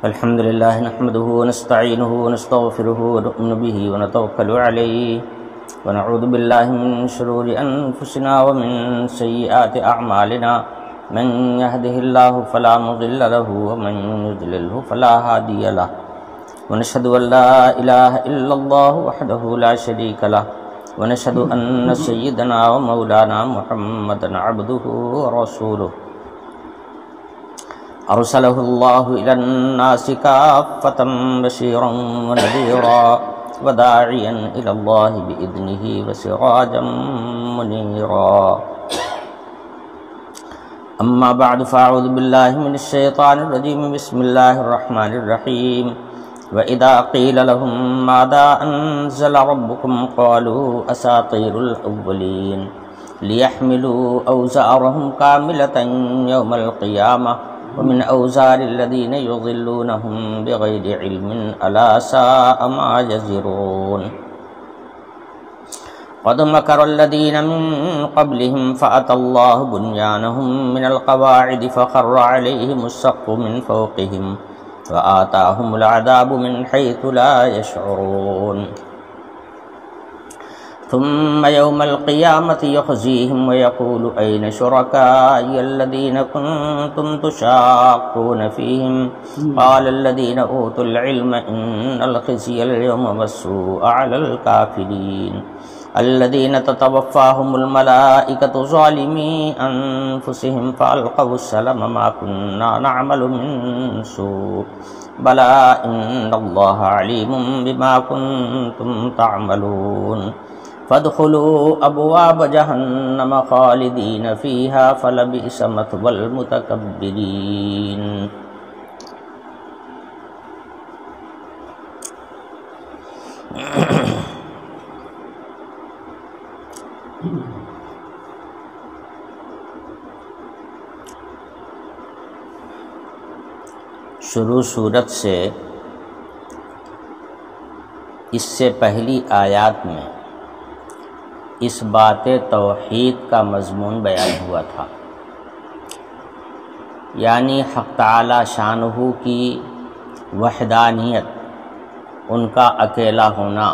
الحمد لله نحمده ونستعينه ونستغفره ونؤمن به ونتوكل عليه ونعوذ بالله من شرور أنفسنا ومن سيئات أعمالنا من يهده الله فلا مضل له ومن يضلله فلا هادي له ونشهد أن لا إله إلا الله وحده لا شريك له ونشهد أن سيدنا ومولانا محمدا عبده ورسوله أرسله الله إلى الناس كافة بشيرا ونذيرا وداعيا إلى الله بإذنه وسراجا منيرا أما بعد فأعوذ بالله من الشيطان الرجيم بسم الله الرحمن الرحيم وإذا قيل لهم ماذا أنزل ربكم قالوا أساطير الأولين ليحملوا أوزارهم كاملة يوم القيامة ومن أوزار الذين يضلونهم بغير علم ألا ساء ما يزرون قد مكر الذين من قبلهم فأتى الله بنيانهم من القواعد فخر عليهم السقف من فوقهم وآتاهم العذاب من حيث لا يشعرون ثم يوم القيامة يخزيهم ويقول أين شركائي الذين كنتم تشاقون فيهم قال الذين أوتوا العلم إن الخزي اليوم والسوء على الكافرين الذين تتوفاهم الملائكة ظالمي أنفسهم فألقوا السلم ما كنا نعمل من سوء بلى إن الله عليم بما كنتم تعملون فادخلوا أبواب جهنم خالدين فيها فلبئس مثوى المتكبرين شروع صورت سے اس سے پہلی آیات میں اس بات توحید کا مضمون بیان ہوا تھا، یعنی حق تعالی شانہ کی وحدانیت، ان کا اکیلا ہونا،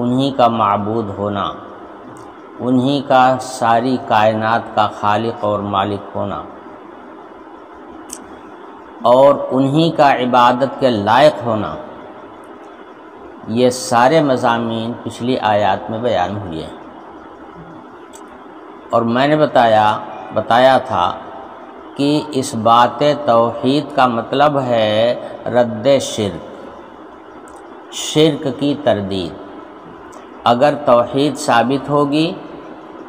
انہی کا معبود ہونا، انہی کا ساری کائنات کا خالق اور مالک ہونا، اور انہی کا عبادت کے لائق ہونا، یہ سارے مضامین پچھلی آیات میں بیان ہوئے ہیں۔ اور میں نے بتایا تھا کہ اس بات توحید کا مطلب ہے رد شرک کی تردید۔ اگر توحید ثابت ہوگی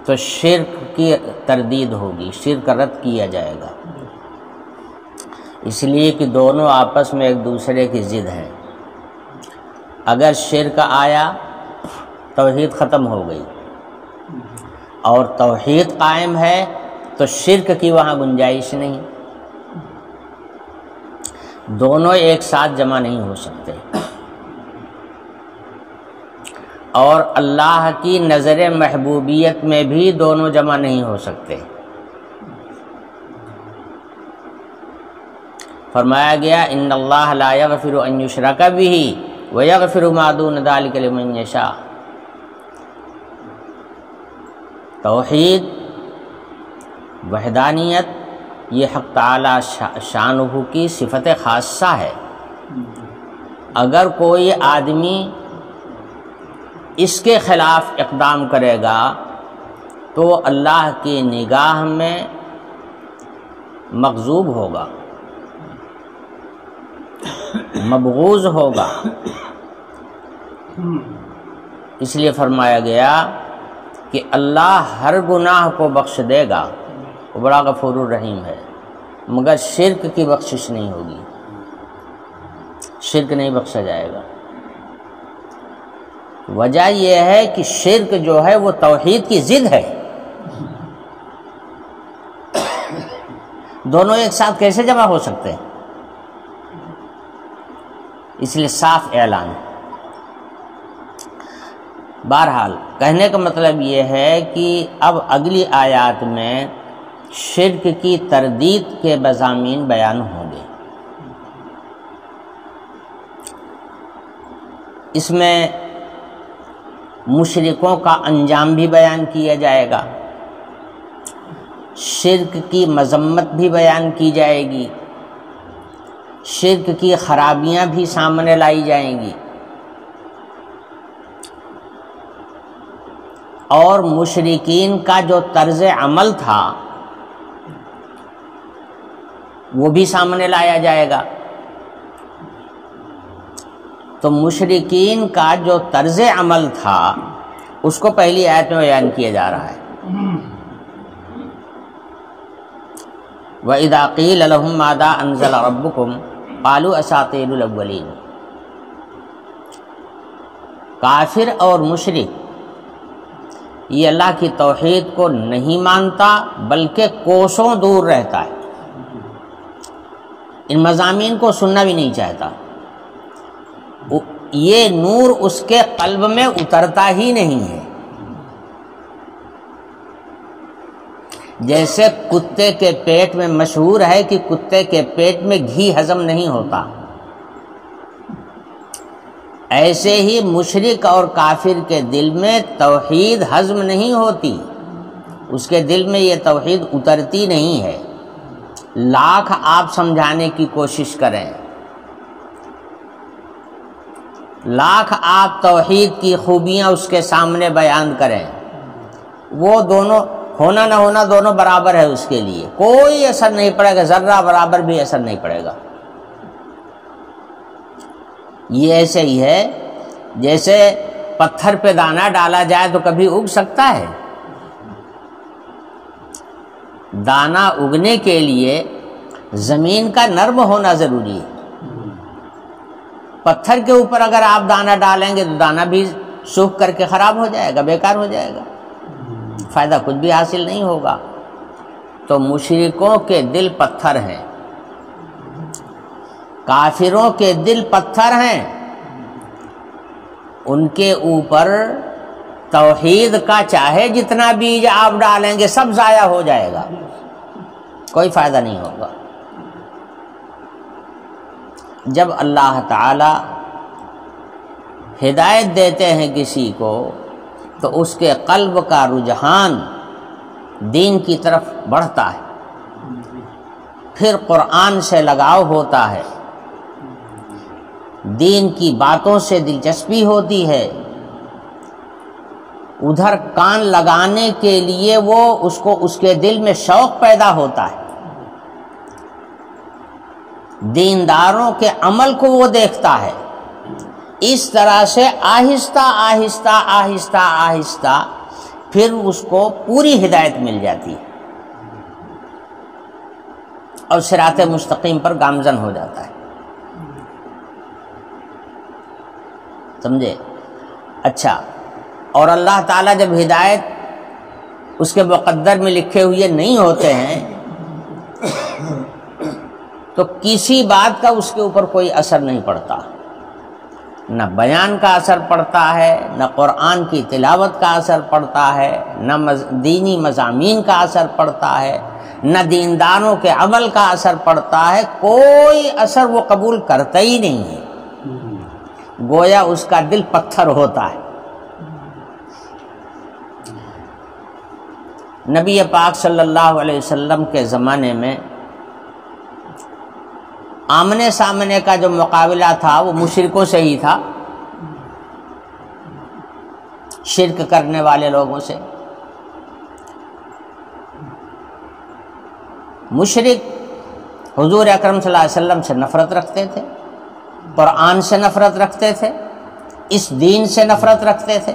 تو شرک کی تردید ہوگی، شرک رد کیا جائے گا، اس لیے کہ دونوں آپس میں ایک دوسرے کی ضد ہیں۔ اگر شرک آیا توحید ختم ہو گئی، اور توحید قائم ہے تو شرک کی وہاں گنجائش نہیں، دونوں ایک ساتھ جمع نہیں ہو سکتے، اور اللہ کی نظر محبوبیت میں بھی دونوں جمع نہیں ہو سکتے۔ فرمایا گیا ان اللہ لا یغفر ان یشرک بہ وَيَغْفِرُ مَا دُونَ ذَلِكَ لِمَن يَشَاءُ۔ توحید، وحدانیت، یہ حق تعالی شانہ کی صفت خاصہ ہے۔ اگر کوئی آدمی اس کے خلاف اقدام کرے گا تو اللہ کی نگاہ میں مغضوب ہوگا، مبغوض ہوگا۔ اس لیے فرمایا گیا کہ اللہ ہر گناہ کو بخش دے گا، وہ بڑا غفور الرحیم ہے، مگر شرک کی بخشش نہیں ہوگی، شرک نہیں بخشا جائے گا۔ وجہ یہ ہے کہ شرک جو ہے وہ توحید کی ضد ہے، دونوں ایک ساتھ کیسے جمع ہو سکتے ہیں؟ اس لیے صاف اعلان ہے۔ بہرحال کہنے کا مطلب یہ ہے کہ اب اگلی آیات میں شرک کی تردید کے مضامین بیان ہوں گے۔ اس میں مشرکوں کا انجام بھی بیان کیا جائے گا، شرک کی مذمت بھی بیان کی جائے گی، شرک کی خرابیاں بھی سامنے لائی جائیں گی، اور مشرکین کا جو طرز عمل تھا وہ بھی سامنے لایا جائے گا۔ تو مشرکین کا جو طرز عمل تھا اس کو پہلی آیت میں بیان کیا جا رہا ہے۔ وَإِذَا قِيلَ لَهُم مَّاذَا أَنزَلَ رَبُّكُمْ قَالُوا أَسَاطِيرُ الْأَوَّلِينَ۔ کافر اور مشرک یہ اللہ کی توحید کو نہیں مانتا بلکہ کوسوں دور رہتا ہے، ان مضامین کو سننا بھی نہیں چاہتا، یہ نور اس کے قلب میں اترتا ہی نہیں ہے۔ جیسے کتے کے پیٹ میں مشہور ہے کہ کتے کے پیٹ میں گھی ہضم نہیں ہوتا، ایسے ہی مشرک اور کافر کے دل میں توحید ہضم نہیں ہوتی، اس کے دل میں یہ توحید اترتی نہیں ہے، لاکھ آپ سمجھانے کی کوشش کریں، لاکھ آپ توحید کی خوبیاں اس کے سامنے بیان کریں، وہ دونوں ہونا نہ ہونا دونوں برابر ہے، اس کے لیے کوئی اثر نہیں پڑے گا، ذرہ برابر بھی اثر نہیں پڑے گا۔ یہ ایسے ہی ہے جیسے پتھر پہ دانہ ڈالا جائے تو کبھی اگ سکتا ہے؟ دانہ اگنے کے لیے زمین کا نرم ہونا ضروری ہے، پتھر کے اوپر اگر آپ دانہ ڈالیں گے تو دانہ بھی سوکھ کر کے خراب ہو جائے گا، بیکار ہو جائے گا، فائدہ کچھ بھی حاصل نہیں ہوگا۔ تو مشرکوں کے دل پتھر ہیں، کافروں کے دل پتھر ہیں، ان کے اوپر توحید کا چاہے جتنا بیج آپ ڈالیں گے سب ضائع ہو جائے گا، کوئی فائدہ نہیں ہوگا۔ جب اللہ تعالی ہدایت دیتے ہیں کسی کو تو اس کے قلب کا رجحان دین کی طرف بڑھتا ہے، پھر قرآن سے لگاؤ ہوتا ہے، دین کی باتوں سے دلچسپی ہوتی ہے، ادھر کان لگانے کے لیے وہ اس کے دل میں شوق پیدا ہوتا ہے، دینداروں کے عمل کو وہ دیکھتا ہے، اس طرح سے آہستہ آہستہ آہستہ آہستہ پھر اس کو پوری ہدایت مل جاتی ہے اور صراط مستقیم پر گامزن ہو جاتا ہے۔ سمجھے؟ اچھا، اور اللہ تعالیٰ جب ہدایت اس کے مقدر میں لکھے ہوئے نہیں ہوتے ہیں تو کسی بات کا اس کے اوپر کوئی اثر نہیں پڑتا، نہ بیان کا اثر پڑتا ہے، نہ قرآن کی تلاوت کا اثر پڑتا ہے، نہ دینی مضامین کا اثر پڑتا ہے، نہ دینداروں کے عمل کا اثر پڑتا ہے، کوئی اثر وہ قبول کرتا ہی نہیں ہے، گویا اس کا دل پتھر ہوتا ہے۔ نبی پاک صلی اللہ علیہ وسلم کے زمانے میں آمنے سامنے کا جو مقابلہ تھا وہ مشرکوں سے ہی تھا، شرک کرنے والے لوگوں سے۔ مشرک حضور اکرم صلی اللہ علیہ وسلم سے نفرت رکھتے تھے، قرآن سے نفرت رکھتے تھے، اس دین سے نفرت رکھتے تھے،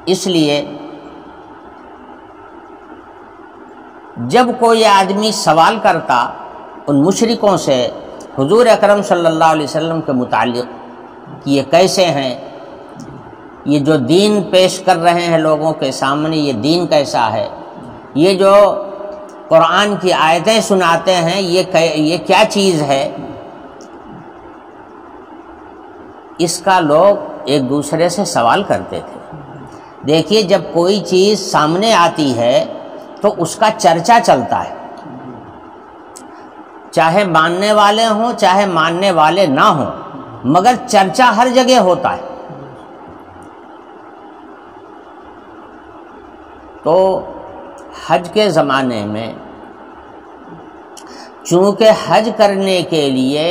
اس لیے جب کوئی آدمی سوال کرتا ان مشرکوں سے حضور اکرم صلی اللہ علیہ وسلم کے متعلق کہ یہ کیسے ہیں، یہ جو دین پیش کر رہے ہیں لوگوں کے سامنے یہ دین کیسا ہے، یہ جو قرآن کی آیتیں سناتے ہیں یہ کیا چیز ہے، اس کا لوگ ایک دوسرے سے سوال کرتے تھے۔ دیکھیے جب کوئی چیز سامنے آتی ہے تو اس کا چرچا چلتا ہے، چاہے ماننے والے ہوں چاہے ماننے والے نہ ہوں، مگر چرچا ہر جگہ ہوتا ہے۔ تو حج کے زمانے میں چونکہ حج کرنے کے لیے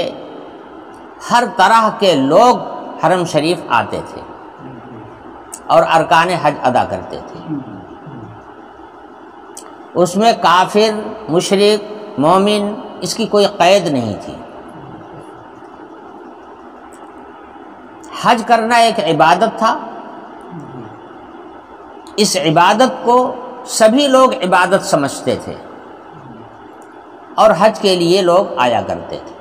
ہر طرح کے لوگ حرم شریف آتے تھے اور ارکان حج ادا کرتے تھے، اس میں کافر، مشرک، مومن اس کی کوئی قید نہیں تھی۔ حج کرنا ایک عبادت تھا، اس عبادت کو سبھی لوگ عبادت سمجھتے تھے اور حج کے لیے لوگ آیا کرتے تھے۔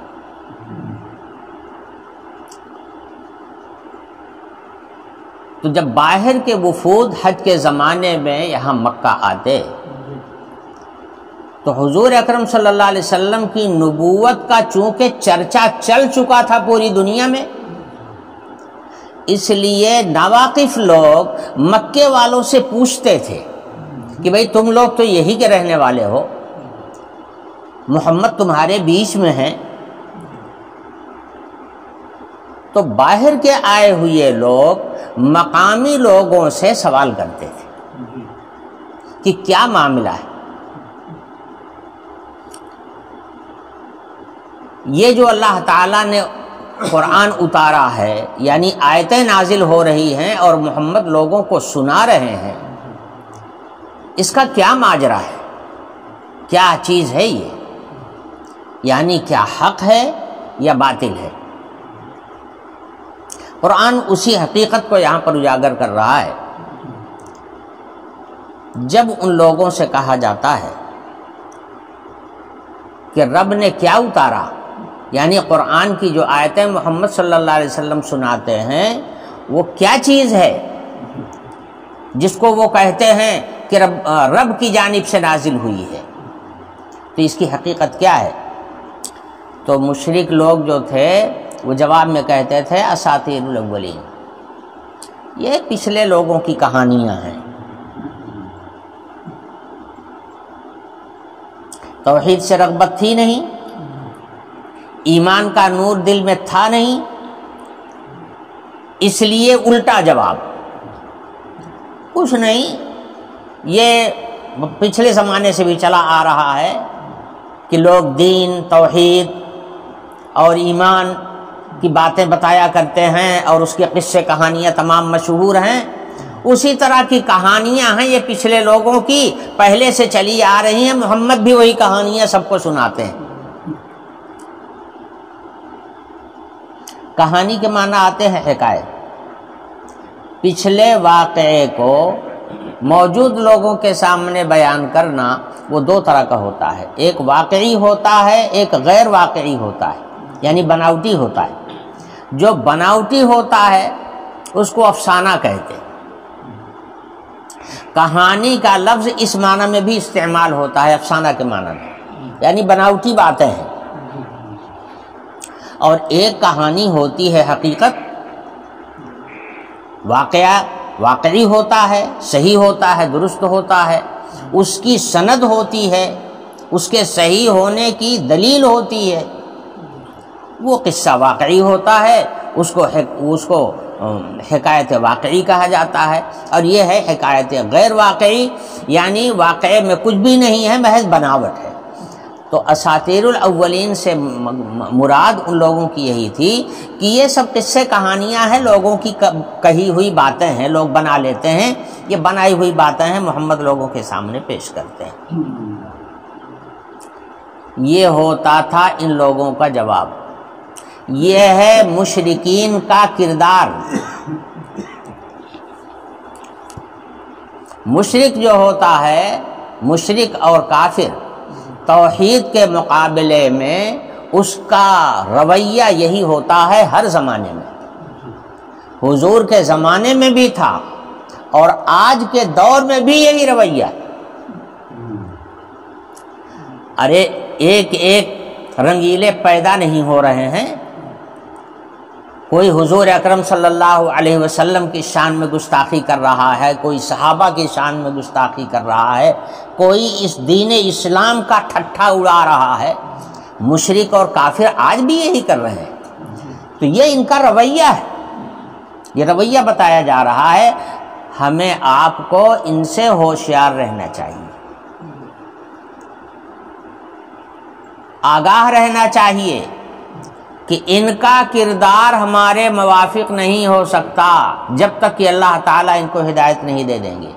تو جب باہر کے وفود حج کے زمانے میں یہاں مکہ آتے تو حضور اکرم صلی اللہ علیہ وسلم کی نبوت کا چونکہ چرچا چل چکا تھا پوری دنیا میں، اس لیے ناواقف لوگ مکے والوں سے پوچھتے تھے کہ بھئی تم لوگ تو یہی کے رہنے والے ہو، محمد تمہارے بیچ میں ہیں۔ تو باہر کے آئے ہوئے لوگ مقامی لوگوں سے سوال کرتے تھے کہ کیا معاملہ ہے، یہ جو اللہ تعالیٰ نے قرآن اتارا ہے، یعنی آیتیں نازل ہو رہی ہیں اور محمد لوگوں کو سنا رہے ہیں، اس کا کیا ماجرا ہے، کیا چیز ہے یہ، یعنی کیا حق ہے یا باطل ہے۔ قرآن اسی حقیقت کو یہاں پر اجاگر کر رہا ہے۔ جب ان لوگوں سے کہا جاتا ہے کہ رب نے کیا اتارا، یعنی قرآن کی جو آیتیں محمد صلی اللہ علیہ وسلم سناتے ہیں وہ کیا چیز ہے جس کو وہ کہتے ہیں کہ رب کی جانب سے نازل ہوئی ہے، تو اس کی حقیقت کیا ہے؟ تو مشرک لوگ جو تھے وہ جواب میں کہتے تھے اساطیر الاولین، یہ پچھلے لوگوں کی کہانیاں ہیں، توحید سے رغبت تھی نہیں، ایمان کا نور دل میں تھا نہیں، اس لیے الٹا جواب کچھ نہیں۔ یہ پچھلے زمانے سے بھی چلا آ رہا ہے کہ لوگ دین، توحید اور ایمان کی باتیں بتایا کرتے ہیں اور اس کے قصے کہانیاں تمام مشہور ہیں، اسی طرح کی کہانیاں ہیں یہ پچھلے لوگوں کی، پہلے سے چلی آ رہی ہیں، محمد بھی وہی کہانیاں سب کو سناتے ہیں۔ کہانی کے معنی آتے ہیں حکایت، پچھلے واقعے کو موجود لوگوں کے سامنے بیان کرنا وہ دو طرح کا ہوتا ہے، ایک واقعی ہوتا ہے، ایک غیر واقعی ہوتا ہے، یعنی بناوٹی ہوتا ہے۔ جو بناوٹی ہوتا ہے اس کو افسانہ کہتے ہیں۔ کہانی کا لفظ اس معنی میں بھی استعمال ہوتا ہے، افسانہ کے معنی میں، یعنی بناوٹی باتیں ہیں۔ اور ایک کہانی ہوتی ہے حقیقت، واقعہ واقعی ہوتا ہے، صحیح ہوتا ہے، درست ہوتا ہے، اس کی سند ہوتی ہے، اس کے صحیح ہونے کی دلیل ہوتی ہے، وہ قصہ واقعی ہوتا ہے، اس کو حکایت واقعی کہا جاتا ہے۔ اور یہ ہے حکایت غیر واقعی، یعنی واقعے میں کچھ بھی نہیں ہے، محض بناوٹ ہے۔ تو اساطیر الاولین سے مراد ان لوگوں کی یہی تھی کہ یہ سب قصے کہانیاں ہیں، لوگوں کی کہی ہوئی باتیں ہیں، لوگ بنا لیتے ہیں، یہ بنائی ہوئی باتیں ہیں، محمد لوگوں کے سامنے پیش کرتے ہیں۔ یہ ہوتا تھا ان لوگوں کا جواب۔ یہ ہے مشرکین کا کردار۔ مشرک جو ہوتا ہے، مشرک اور کافر، توحید کے مقابلے میں اس کا رویہ یہی ہوتا ہے ہر زمانے میں، حضور کے زمانے میں بھی تھا اور آج کے دور میں بھی یہی رویہ۔ ارے ایک ایک رنگیلے پیدا نہیں ہو رہے ہیں، کوئی حضور اکرم صلی اللہ علیہ وسلم کی شان میں گستاخی کر رہا ہے، کوئی صحابہ کی شان میں گستاخی کر رہا ہے، کوئی اس دین اسلام کا ٹھٹھا اڑا رہا ہے۔ مشرک اور کافر آج بھی یہی کر رہے ہیں۔ تو یہ ان کا رویہ ہے، یہ رویہ بتایا جا رہا ہے۔ ہمیں آپ کو ان سے ہوشیار رہنا چاہیے، آگاہ رہنا چاہیے کہ ان کا کردار ہمارے موافق نہیں ہو سکتا جب تک کہ اللہ تعالیٰ ان کو ہدایت نہیں دے دیں گے،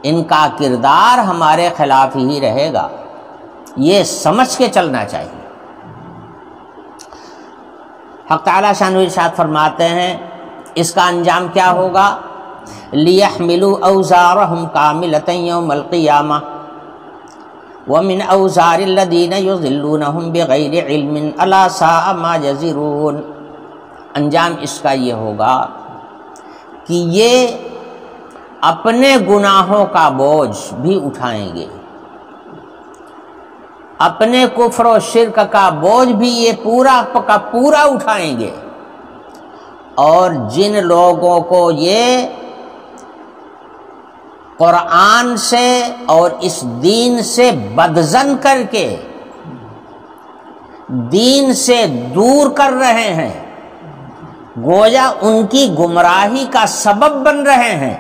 ان کا کردار ہمارے خلاف ہی رہے گا، یہ سمجھ کے چلنا چاہیے۔ حق تعالیٰ شانہ ارشاد فرماتے ہیں اس کا انجام کیا ہوگا؟ لِيَحْمِلُوا أَوْزَارَهُمْ كَامِلَةً يَوْمَ الْقِيَامَةِ وَمِنْ أَوْزَارِ الَّذِينَ يُضِلُّونَهُمْ بِغَيْرِ عِلْمٍ أَلَا سَاءَ مَا يَزِرُونَ۔ انجام اس کا یہ ہوگا کہ یہ اپنے گناہوں کا بوجھ بھی اٹھائیں گے، اپنے کفر و شرک کا بوجھ بھی یہ پورا کا پورا اٹھائیں گے، اور جن لوگوں کو یہ قرآن سے اور اس دین سے بدظن کر کے دین سے دور کر رہے ہیں، گویا ان کی گمراہی کا سبب بن رہے ہیں،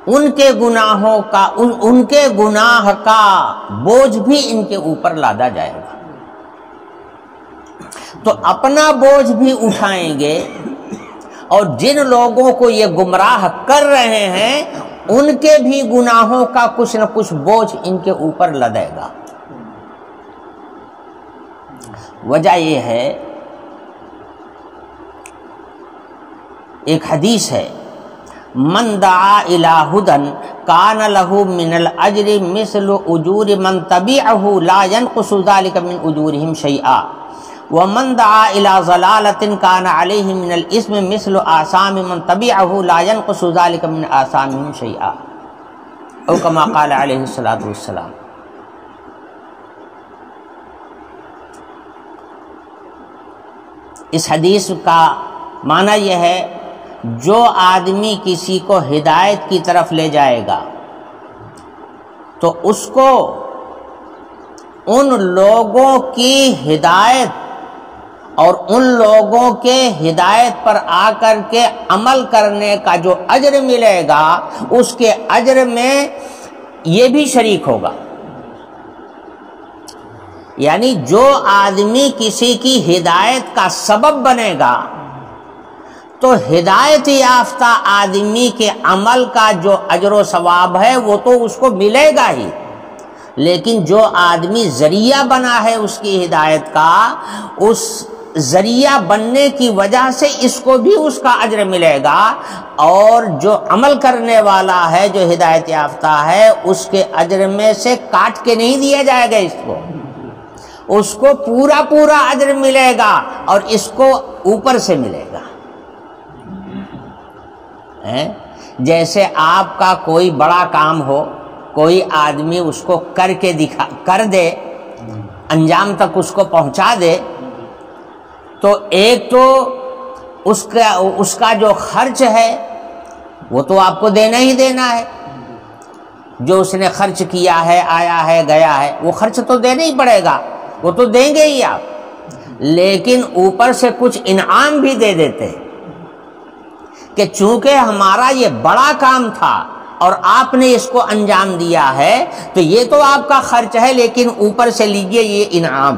ان کے گناہوں کا ان کے گناہ کا بوجھ بھی ان کے اوپر لادا جائے گا۔ تو اپنا بوجھ بھی اٹھائیں گے، اور جن لوگوں کو یہ گمراہ کر رہے ہیں ان کے بھی گناہوں کا کچھ نہ کچھ بوجھ ان کے اوپر لدے گا۔ وجہ یہ ہے، ایک حدیث ہے، من دعا الی ھدی کان لہ من الاجر مثل اجور من تبعہ لا ينقص ذلك من اجورهم شیئا ومن دعا الی ضلالۃ کان علیہ من الاثم مثل آثام من تبعہ لا ينقص ذلك من آثامهم شیئا، او کما قال علیہ الصلوۃ والسلام۔ اس حدیث کا معنی یہ ہے، جو آدمی کسی کو ہدایت کی طرف لے جائے گا تو اس کو ان لوگوں کی ہدایت اور ان لوگوں کے ہدایت پر آ کر کے عمل کرنے کا جو اجر ملے گا، اس کے اجر میں یہ بھی شریک ہوگا۔ یعنی جو آدمی کسی کی ہدایت کا سبب بنے گا تو ہدایت یافتہ آدمی کے عمل کا جو اجر و ثواب ہے وہ تو اس کو ملے گا ہی، لیکن جو آدمی ذریعہ بنا ہے اس کی ہدایت کا، اس ذریعہ بننے کی وجہ سے اس کو بھی اس کا اجر ملے گا، اور جو عمل کرنے والا ہے، جو ہدایت یافتہ ہے، اس کے اجر میں سے کاٹ کے نہیں دیا جائے گا، اس کو پورا پورا اجر ملے گا، اور اس کو اوپر سے ملے گا۔ جیسے آپ کا کوئی بڑا کام ہو، کوئی آدمی اس کو کر دے، انجام تک اس کو پہنچا دے، تو ایک تو اس کا جو خرچ ہے وہ تو آپ کو دینا ہی دینا ہے، جو اس نے خرچ کیا ہے، آیا ہے، گیا ہے، وہ خرچ تو دینا ہی پڑے گا، وہ تو دیں گے ہی آپ، لیکن اوپر سے کچھ انعام بھی دے دیتے ہیں کہ چونکہ ہمارا یہ بڑا کام تھا اور آپ نے اس کو انجام دیا ہے تو یہ تو آپ کا خرچ ہے، لیکن اوپر سے لیجئے یہ انعام۔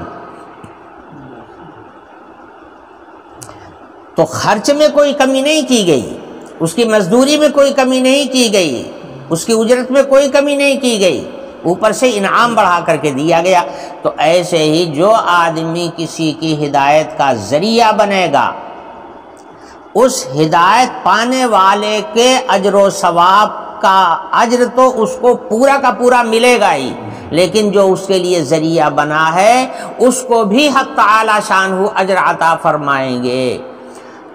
تو خرچ میں کوئی کمی نہیں کی گئی، اس کی مزدوری میں کوئی کمی نہیں کی گئی، اس کی اجرت میں کوئی کمی نہیں کی گئی، اوپر سے انعام بڑھا کر کے دیا گیا۔ تو ایسے ہی جو آدمی کسی کی ہدایت کا ذریعہ بنے گا، اس ہدایت پانے والے کے اجر و ثواب کا اجر تو اس کو پورا کا پورا ملے گا ہی، لیکن جو اس کے لیے ذریعہ بنا ہے اس کو بھی حق تعالی شانہ اجر عطا فرمائیں گے۔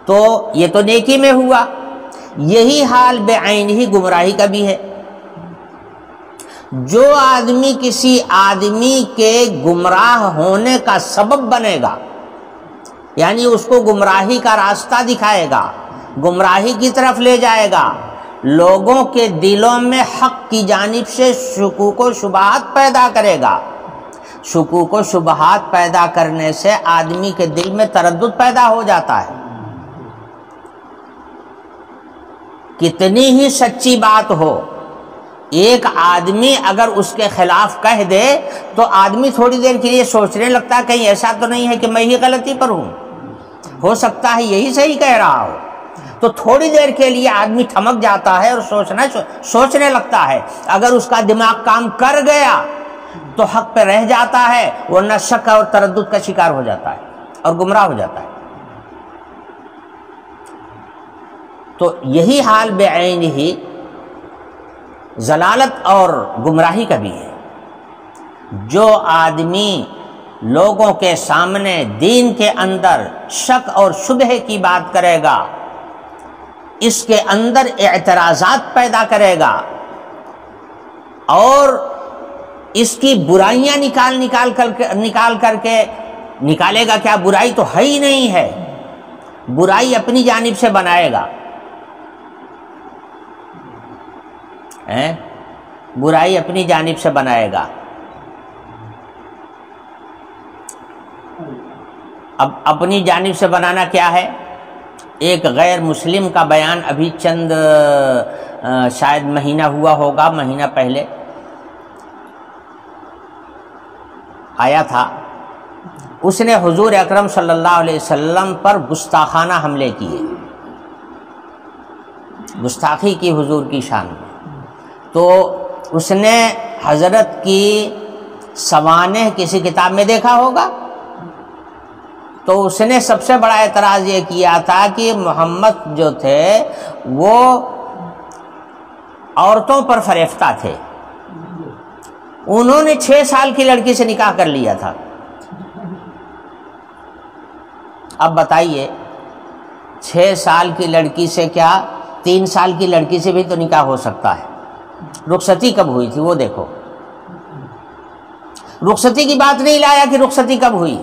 تو یہ تو نیکی میں ہوا، یہی حال بعین ہی گمراہی کا بھی ہے۔ جو آدمی کسی آدمی کے گمراہ ہونے کا سبب بنے گا، یعنی اس کو گمراہی کا راستہ دکھائے گا، گمراہی کی طرف لے جائے گا، لوگوں کے دلوں میں حق کی جانب سے شکوک و شبہات پیدا کرے گا، شکوک و شبہات پیدا کرنے سے آدمی کے دل میں تردد پیدا ہو جاتا ہے. کتنی ہی سچی بات ہو، ایک آدمی اگر اس کے خلاف کہہ دے تو آدمی تھوڑی دیر کے لیے سوچنے لگتا ہے کہیں ایسا تو نہیں ہے کہ میں ہی غلطی پر ہوں، ہو سکتا ہے یہی صحیح کہہ رہا ہو. تو تھوڑی دیر کے لیے آدمی تھمک جاتا ہے اور سوچنے لگتا ہے. اگر اس کا دماغ کام کر گیا تو حق پہ رہ جاتا ہے، ورنہ شک اور تردد کا شکار ہو جاتا ہے اور گمراہ ہو جاتا ہے. تو یہی حال بعین ہی ضلالت اور گمراہی کا بھی ہے. جو آدمی لوگوں کے سامنے دین کے اندر شک اور شبہ کی بات کرے گا، اس کے اندر اعتراضات پیدا کرے گا اور اس کی برائیاں نکال کر کے نکالے گا. کیا برائی تو ہے ہی نہیں ہے، برائی اپنی جانب سے بنائے گا. برائی اپنی جانب سے بنائے گا. اب اپنی جانب سے بنانا کیا ہے؟ ایک غیر مسلم کا بیان ابھی چند شاید مہینہ ہوا ہوگا، مہینہ پہلے آیا تھا. اس نے حضور اکرم صلی اللہ علیہ وسلم پر گستاخانہ حملے کیے، گستاخی کی حضور کی شان میں. تو اس نے حضرت کی سوانح کسی کتاب میں دیکھا ہوگا، تو اس نے سب سے بڑا اعتراض یہ کیا تھا کہ محمد جو تھے وہ عورتوں پر فریفتہ تھے. انہوں نے 6 سال کی لڑکی سے نکاح کر لیا تھا. اب بتائیے 6 سال کی لڑکی سے کیا 3 سال کی لڑکی سے بھی تو نکاح ہو سکتا ہے. رخصتی کب ہوئی تھی وہ دیکھو. رخصتی کی بات نہیں لایا کہ رخصتی کب ہوئی،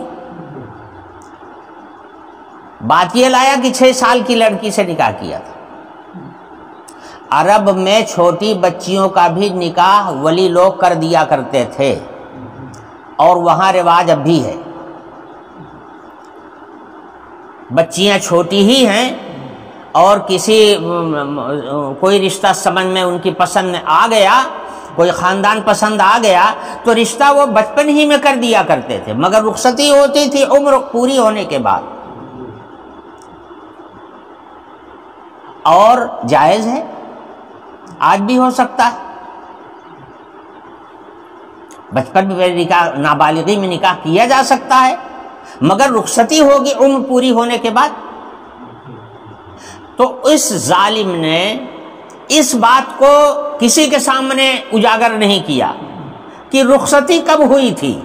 بات یہ لایا کہ 6 سال کی لڑکی سے نکاح کیا تھا. عرب میں چھوٹی بچیوں کا بھی نکاح ولی لوگ کر دیا کرتے تھے اور وہاں رواج اب بھی ہے. بچیاں چھوٹی ہی ہیں اور کوئی رشتہ سمجھ میں ان کی پسند آ گیا، کوئی خاندان پسند آ گیا تو رشتہ وہ بچپن ہی میں کر دیا کرتے تھے، مگر رخصتی ہوتی تھی عمر پوری ہونے کے بعد. اور جائز ہے، آج بھی ہو سکتا ہے. بچپن میں نکاح، نابالغی میں نکاح کیا جا سکتا ہے، مگر رخصتی ہوگی عمر پوری ہونے کے بعد. تو اس ظالم نے اس بات کو کسی کے سامنے اجاگر نہیں کیا کہ رخصتی کب ہوئی تھی.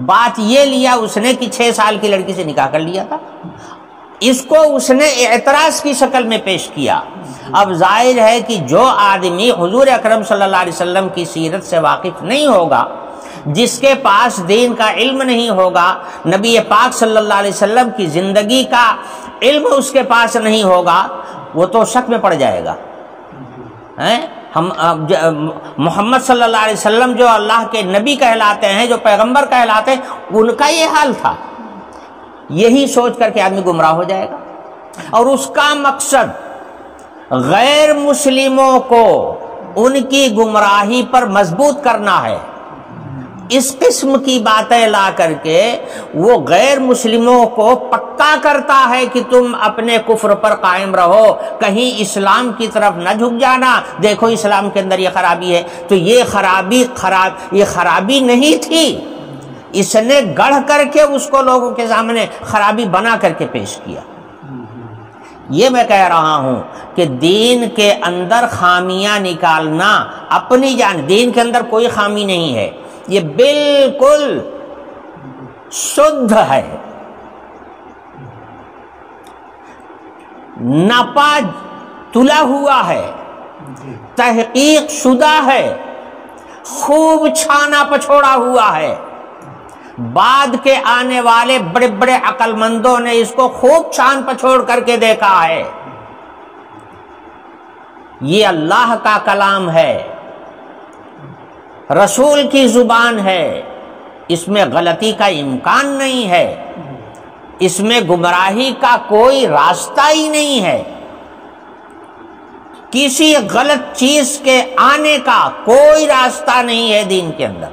بات یہ لیا اس نے کہ 6 سال کی لڑکی سے نکاح کر لیا تھا. اس کو اس نے اعتراض کی شکل میں پیش کیا. اب ظاہر ہے کہ جو آدمی حضور اکرم صلی اللہ علیہ وسلم کی سیرت سے واقف نہیں ہوگا، جس کے پاس دین کا علم نہیں ہوگا، نبی پاک صلی اللہ علیہ وسلم کی زندگی کا علم اس کے پاس نہیں ہوگا، وہ تو شک میں پڑ جائے گا. ہم محمد صلی اللہ علیہ وسلم جو اللہ کے نبی کہلاتے ہیں، جو پیغمبر کہلاتے ہیں، ان کا یہ حال تھا. یہی سوچ کر کے آدمی گمراہ ہو جائے گا. اور اس کا مقصد غیر مسلموں کو ان کی گمراہی پر مضبوط کرنا ہے. اس قسم کی باتیں لا کر کے وہ غیر مسلموں کو پکا کرتا ہے کہ تم اپنے کفر پر قائم رہو، کہیں اسلام کی طرف نہ جھک جانا، دیکھو اسلام کے اندر یہ خرابی ہے. تو یہ خرابی نہیں تھی، اس نے گڑھ کر کے اس کو لوگوں کے سامنے خرابی بنا کر کے پیش کیا. یہ میں کہہ رہا ہوں کہ دین کے اندر خامیاں نکالنا اپنی جان، دین کے اندر کوئی خامی نہیں ہے، یہ بالکل شدھ ہے، نپا تلا ہوا ہے، تحقیق شدہ ہے، خوب چھانا پچھوڑا ہوا ہے. بعد کے آنے والے بڑے بڑے عقل مندوں نے اس کو خوب چھان پچھوڑ کر کے دیکھا ہے. یہ اللہ کا کلام ہے، رسول کی زبان ہے، اس میں غلطی کا امکان نہیں ہے، اس میں گمراہی کا کوئی راستہ ہی نہیں ہے، کسی غلط چیز کے آنے کا کوئی راستہ نہیں ہے دین کے اندر۔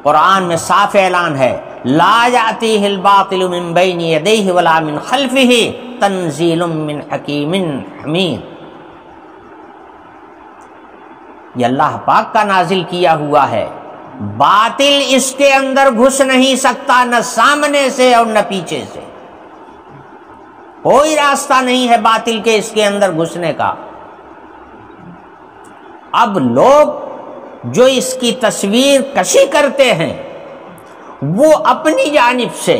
قرآن میں صاف اعلان ہے، لا یأتیہ الباطل من بین یدیہ ولا من خلفہ تنزیل من حکیم حمید۔ یہ اللہ پاک کا نازل کیا ہوا ہے، باطل اس کے اندر گھس نہیں سکتا، نہ سامنے سے اور نہ پیچھے سے، کوئی راستہ نہیں ہے باطل کے اس کے اندر گھسنے کا۔ اب لوگ جو اس کی تصویر کشی کرتے ہیں وہ اپنی جانب سے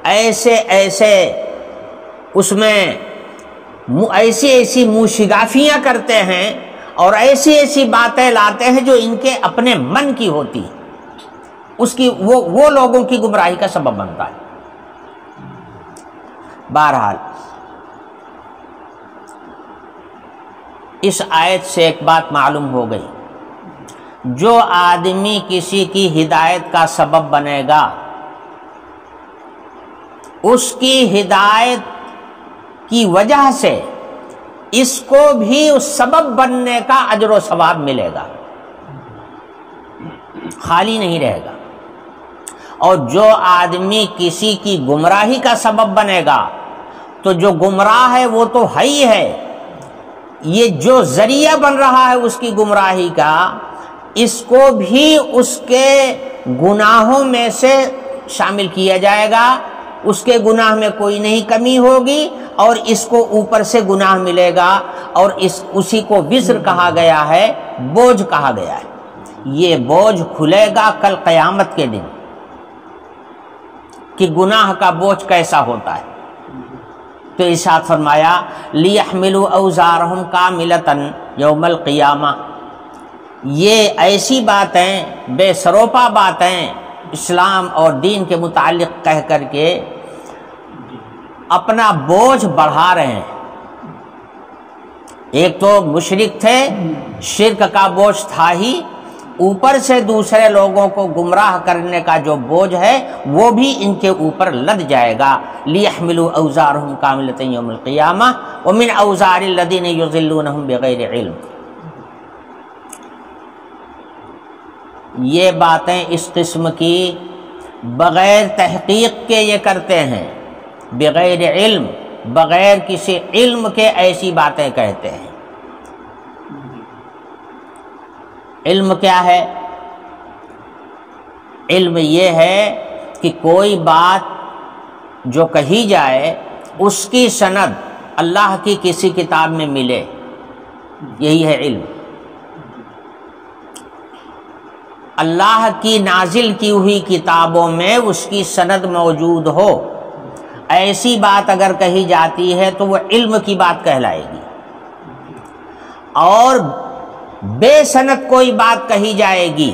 ایسے اس میں ایسی موشگافیاں کرتے ہیں اور ایسی باتیں لاتے ہیں جو ان کے اپنے من کی ہوتی اس کی وہ لوگوں کی گمراہی کا سبب بنتا ہے۔ بہرحال اس آیت سے ایک بات معلوم ہو گئی، جو آدمی کسی کی ہدایت کا سبب بنے گا اس کی ہدایت کی وجہ سے اس کو بھی اس سبب بننے کا اجر و ثواب ملے گا، خالی نہیں رہے گا۔ اور جو آدمی کسی کی گمراہی کا سبب بنے گا تو جو گمراہ ہے وہ تو ہے ہی ہے، یہ جو ذریعہ بن رہا ہے اس کی گمراہی کا، اس کو بھی اس کے گناہوں میں سے شامل کیا جائے گا، اس کے گناہ میں کوئی نہیں کمی ہوگی اور اس کو اوپر سے گناہ ملے گا، اور اسی کو وزر کہا گیا ہے، بوجھ کہا گیا ہے۔ یہ بوجھ کھلے گا کل قیامت کے دن کہ گناہ کا بوجھ کیسا ہوتا ہے۔ تو ارشاد فرمایا لِيَحْمِلُوا أَوْزَارَهُمْ كَامِلَةً يَوْمَ الْقِيَامَةِ، یہ ایسی باتیں، بے سروپا باتیں اسلام اور دین کے متعلق کہہ کر کے اپنا بوجھ بڑھا رہے ہیں۔ ایک تو مشرک تھے، شرک کا بوجھ تھا ہی، اوپر سے دوسرے لوگوں کو گمراہ کرنے کا جو بوجھ ہے وہ بھی ان کے اوپر لد جائے گا۔ لِيَحْمِلُوا أَوْزَارَهُمْ كَامِلَةً يَوْمَ الْقِيَامَةِ وَمِنْ أَوْزَارِ الَّذِينَ يُضِلُّونَهُمْ بِغَيْرِ علم۔ یہ باتیں اس قسم کی بغیر تحقیق کے یہ کرتے ہیں، بغیر علم، بغیر کسی علم کے ایسی باتیں کہتے ہیں۔ علم کیا ہے؟ علم یہ ہے کہ کوئی بات جو کہی جائے اس کی سند اللہ کی کسی کتاب میں ملے، یہی ہے علم۔ اللہ کی نازل کی ہوئی کتابوں میں اس کی سند موجود ہو، ایسی بات اگر کہی جاتی ہے تو وہ علم کی بات کہلائے گی، اور بے سند کوئی بات کہی جائے گی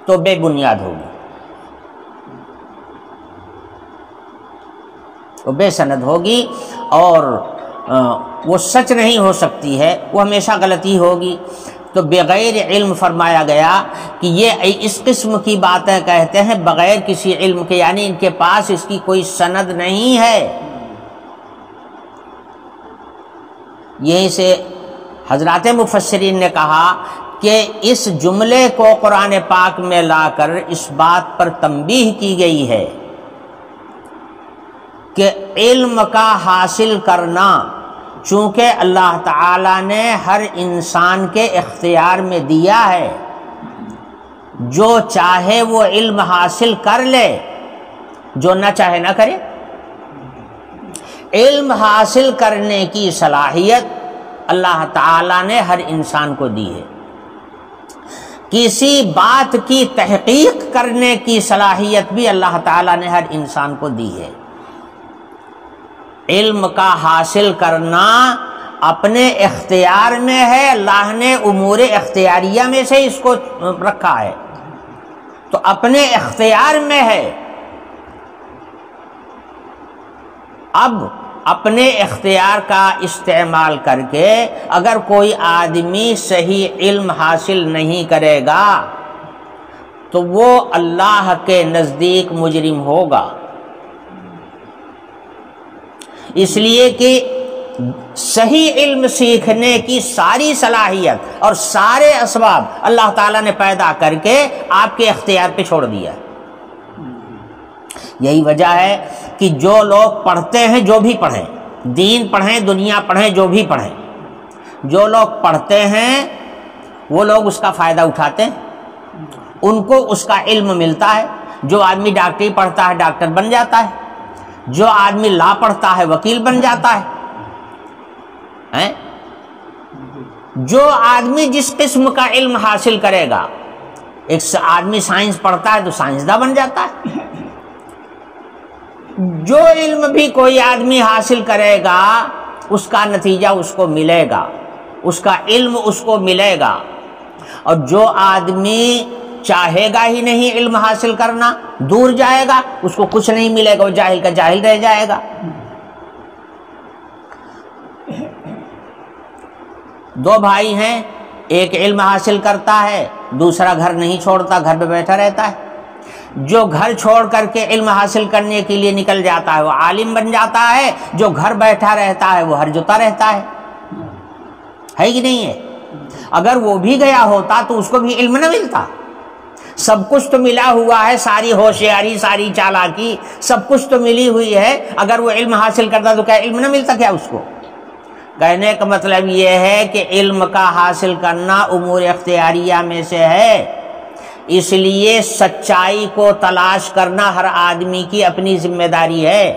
تو بے بنیاد ہوگی، وہ بے سند ہوگی اور وہ سچ نہیں ہو سکتی ہے، وہ ہمیشہ غلطی ہوگی۔ تو بغیر علم فرمایا گیا کہ یہ اس قسم کی باتیں کہتے ہیں بغیر کسی علم کے، یعنی ان کے پاس اس کی کوئی سند نہیں ہے۔ یہیں سے حضرات مفسرین نے کہا کہ اس جملے کو قرآن پاک میں لا کر اس بات پر تنبیہ کی گئی ہے کہ علم کا حاصل کرنا چونکہ اللہ تعالیٰ نے ہر انسان کے اختیار میں دیا ہے، جو چاہے وہ علم حاصل کر لے، جو نہ چاہے نہ کرے۔ علم حاصل کرنے کی صلاحیت اللہ تعالیٰ نے ہر انسان کو دی ہے، کسی بات کی تحقیق کرنے کی صلاحیت بھی اللہ تعالیٰ نے ہر انسان کو دی ہے۔ علم کا حاصل کرنا اپنے اختیار میں ہے، اللہ نے امور اختیاریہ میں سے اس کو رکھا ہے، تو اپنے اختیار میں ہے۔ اب اپنے اختیار کا استعمال کر کے اگر کوئی آدمی صحیح علم حاصل نہیں کرے گا تو وہ اللہ کے نزدیک مجرم ہوگا، اس لیے کہ صحیح علم سیکھنے کی ساری صلاحیت اور سارے اسباب اللہ تعالیٰ نے پیدا کر کے آپ کے اختیار پہ چھوڑ دیا۔ یہی وجہ ہے کہ جو لوگ پڑھتے ہیں، جو بھی پڑھیں، دین پڑھیں، دنیا پڑھیں، جو بھی پڑھیں، جو لوگ پڑھتے ہیں وہ لوگ اس کا فائدہ اٹھاتے ہیں، ان کو اس کا علم ملتا ہے۔ جو آدمی ڈاکٹری پڑھتا ہے ڈاکٹر بن جاتا ہے، جو آدمی لا پڑھتا ہے وکیل بن جاتا ہے۔ جو آدمی جس قسم کا علم حاصل کرے گا، ایک آدمی سائنس پڑھتا ہے تو سائنسداں بن جاتا ہے۔ جو علم بھی کوئی آدمی حاصل کرے گا اس کا نتیجہ اس کو ملے گا، اس کا علم اس کو ملے گا، اور جو آدمی چاہے گا ہی نہیں علم حاصل کرنا، دور جائے گا، اس کو کچھ نہیں ملے گا، وہ جاہل کا جاہل رہ جائے گا۔ دو بھائی ہیں، ایک علم حاصل کرتا ہے، دوسرا گھر نہیں چھوڑتا، گھر پہ بیٹھا رہتا ہے۔ جو گھر چھوڑ کر کے علم حاصل کرنے کے لیے نکل جاتا ہے وہ عالم بن جاتا ہے، جو گھر بیٹھا رہتا ہے وہ ہرجتا رہتا ہے کہ نہیں ہے؟ اگر وہ بھی گیا ہوتا تو اس کو بھی علم نہ ملتا۔ سب کچھ تو ملا ہوا ہے، ساری ہوشیاری، ساری چالاکی، سب کچھ تو ملی ہوئی ہے، اگر وہ علم حاصل کرتا تو کیا علم نہ ملتا کیا اس کو؟ کہنے کا مطلب یہ ہے کہ علم کا حاصل کرنا امور اختیاریہ میں سے ہے، اس لیے سچائی کو تلاش کرنا ہر آدمی کی اپنی ذمہ داری ہے۔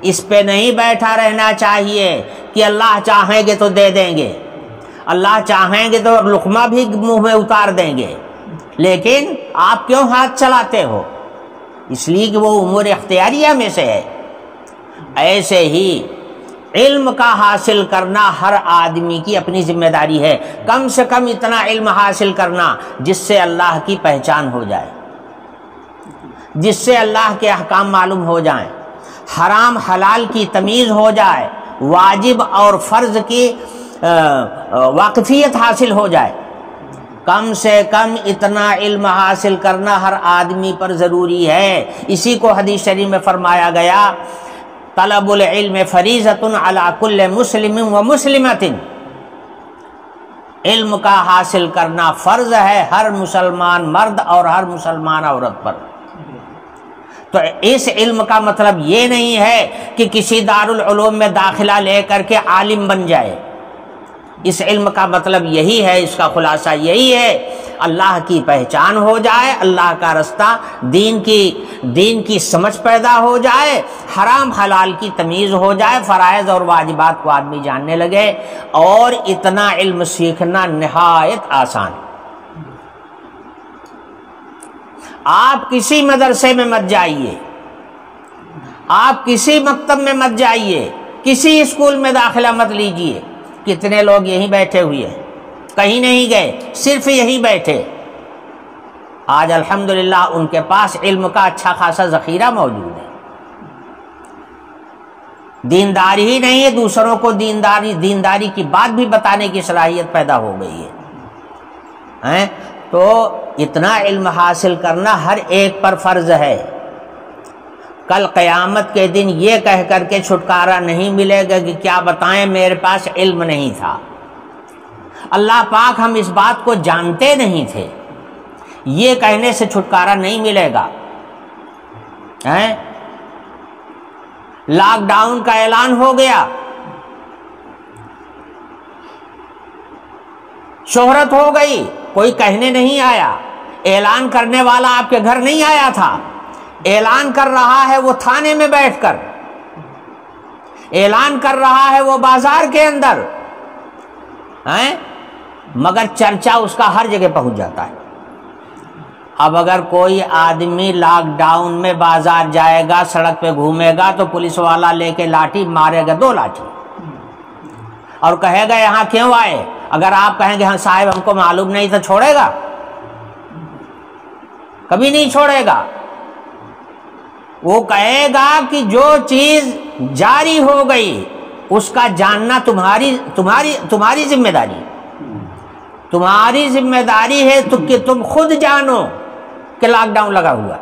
اس پہ نہیں بیٹھا رہنا چاہیے کہ اللہ چاہیں گے تو دے دیں گے، اللہ چاہیں گے تو لقمہ بھی منہ میں اتار دیں گے، لیکن آپ کیوں ہاتھ چلاتے ہو؟ اس لیے کہ وہ امور اختیاریہ میں سے ہے۔ ایسے ہی علم کا حاصل کرنا ہر آدمی کی اپنی ذمہ داری ہے، کم سے کم اتنا علم حاصل کرنا جس سے اللہ کی پہچان ہو جائے، جس سے اللہ کے احکام معلوم ہو جائیں، حرام حلال کی تمیز ہو جائے، واجب اور فرض کی واقفیت حاصل ہو جائے۔ کم سے کم اتنا علم حاصل کرنا ہر آدمی پر ضروری ہے۔ اسی کو حدیث شریف میں فرمایا گیا، طلب العلم فریضۃ علی کل مسلم و مسلمۃ، علم کا حاصل کرنا فرض ہے ہر مسلمان مرد اور ہر مسلمان عورت پر۔ تو اس علم کا مطلب یہ نہیں ہے کہ کسی دارالعلوم میں داخلہ لے کر کے عالم بن جائے، اس علم کا مطلب یہی ہے، اس کا خلاصہ یہی ہے، اللہ کی پہچان ہو جائے، اللہ کا رستہ، دین کی سمجھ پیدا ہو جائے، حرام حلال کی تمیز ہو جائے، فرائض اور واجبات کو آدمی جاننے لگے، اور اتنا علم سیکھنا نہایت آسان ہے۔ آپ کسی مدرسے میں مت جائیے، آپ کسی مکتب میں مت جائیے، کسی اسکول میں داخلہ مت لیجیے۔ کتنے لوگ یہیں بیٹھے ہوئے ہیں، کہیں نہیں گئے، صرف یہیں بیٹھے، آج الحمدللہ ان کے پاس علم کا اچھا خاصا ذخیرہ موجود ہے۔ دینداری ہی نہیں ہے، دوسروں کو دینداری کی بات بھی بتانے کی صلاحیت پیدا ہو گئی ہے۔ تو اتنا علم حاصل کرنا ہر ایک پر فرض ہے۔ کل قیامت کے دن یہ کہہ کر کے چھٹکارا نہیں ملے گا کہ کیا بتائیں میرے پاس علم نہیں تھا۔ اللہ پاک ہم اس بات کو جانتے نہیں تھے، یہ کہنے سے چھٹکارا نہیں ملے گا۔ لاک ڈاؤن کا اعلان ہو گیا، شہرت ہو گئی، کوئی کہنے نہیں آیا، اعلان کرنے والا آپ کے گھر نہیں آیا تھا، اعلان کر رہا ہے وہ تھانے میں بیٹھ کر، اعلان کر رہا ہے وہ بازار کے اندر، مگر چرچا اس کا ہر جگہ پہنچ جاتا ہے۔ اب اگر کوئی آدمی لاک ڈاؤن میں بازار جائے گا، سڑک پہ گھومے گا، تو پولیس والا لے کے لاٹھی مارے گا، 2 لاٹھی، اور کہے گا یہاں کیوں آئے؟ اگر آپ کہیں گے ہاں صاحب ہم کو معلوم نہیں تھا، چھوڑے گا؟ کبھی نہیں چھوڑے گا۔ وہ کہے گا کہ جو چیز جاری ہو گئی اس کا جاننا تمہاری ذمہ داری، تمہاری ذمہ داری ہے تو کہ تم خود جانو کہ لاک ڈاؤن لگا ہوا۔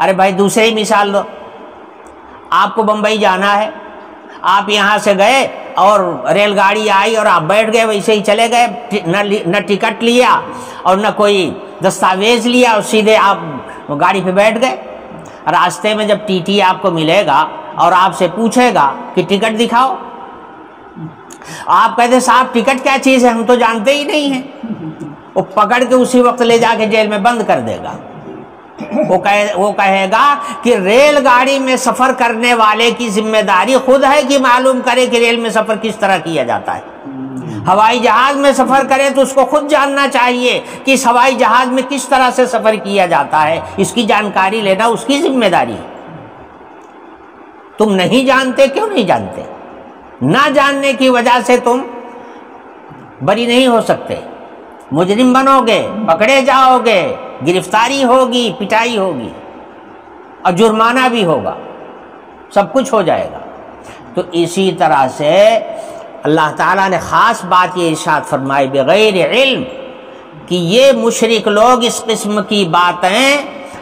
ارے بھائی دوسرے ہی مثال دو، آپ کو بمبئی جانا ہے، آپ یہاں سے گئے اور ریل گاڑی آئی اور آپ بیٹھ گئے، ویسے ہی چلے گئے، نہ ٹکٹ لیا اور نہ کوئی دستاویز لیا، اور سیدھے آپ گاڑی پہ بیٹھ گئے۔ راستے میں جب ٹی ٹی آپ کو ملے گا اور آپ سے پوچھے گا کہ ٹکٹ دکھاؤ، آپ کہتے صاحب ٹکٹ کیا چیز ہے، ہم تو جانتے ہی نہیں ہیں، وہ پکڑ کے اسی وقت لے جا کے جیل میں بند کر دے گا۔ وہ کہے گا کہ ریل گاڑی میں سفر کرنے والے کی ذمہ داری خود ہے کہ معلوم کرے کہ ریل میں سفر کس طرح کیا جاتا ہے۔ ہوائی جہاز میں سفر کرے تو اس کو خود جاننا چاہیے کہ اس ہوائی جہاز میں کس طرح سے سفر کیا جاتا ہے، اس کی جانکاری لینا اس کی ذمہ داری ہے۔ تم نہیں جانتے، کیوں نہیں جانتے؟ نہ جاننے کی وجہ سے تم بری نہیں ہو سکتے، مجرم بنو گے، پکڑے جاؤ گے، گرفتاری ہوگی، پٹائی ہوگی اور جرمانہ بھی ہوگا، سب کچھ ہو جائے گا۔ تو اسی طرح سے اللہ تعالیٰ نے خاص بات یہ ارشاد فرمائی بغیر علم کہ یہ مشرک لوگ اس قسم کی باتیں